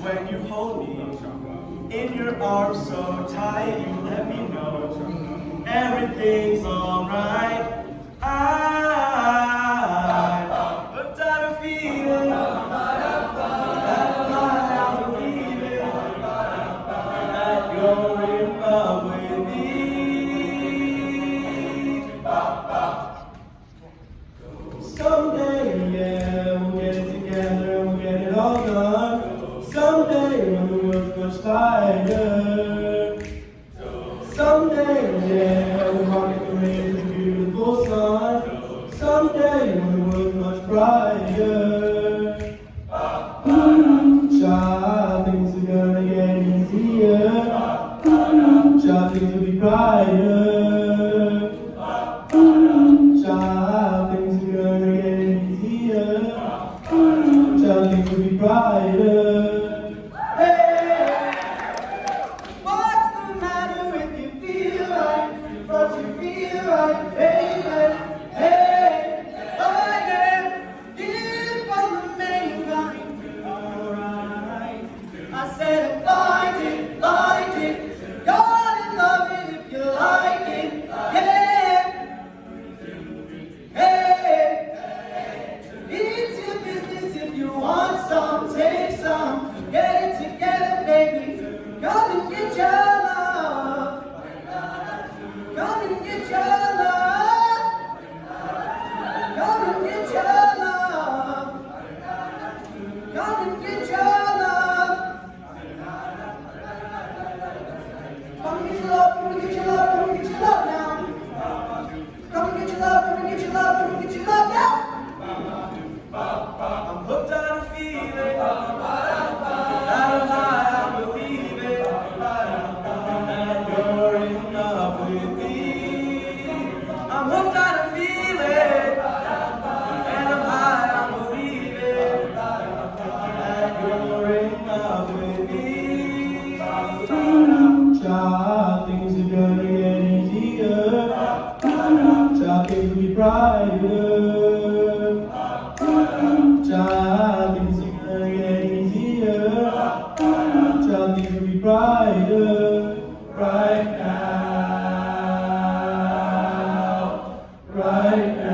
when you hold me in your arms so tight, you let me know everything's alright. I'm hooked on a feeling that I'm believing that you're in love with me. Someday, yeah, we'll get it together, we'll get it all done. Someday, when the world's much lighter. Someday, yeah, we'll rocket the rays of the beautiful sun. Someday, when the world's much brighter. Child, things are gonna get easier. Child, things will be brighter. Child, things are gonna get easier. Child, things will be brighter. Hey, what's the matter if you feel right? But you feel right, baby. Hey, oh yeah, keep on the main line. Alright, I said find it, find it. God in love it if you like it. Yeah. Take some, get it together, baby. Come and get your love. Come and get your love. Come and get your love. Come and get your love. Come and get your love, come and get your love, come and get your love now. Come and get your love, come and get your love, come and get your love now. I'm hooked on a feeling that I'm believing that you're in love with me. I'm hooked on a feeling and I'm high, I'm believing that you're in love with me. Child, things are gonna get easier. Child, things will be brighter. Child, things are gonna get easier. Child, things will be brighter right now, right now.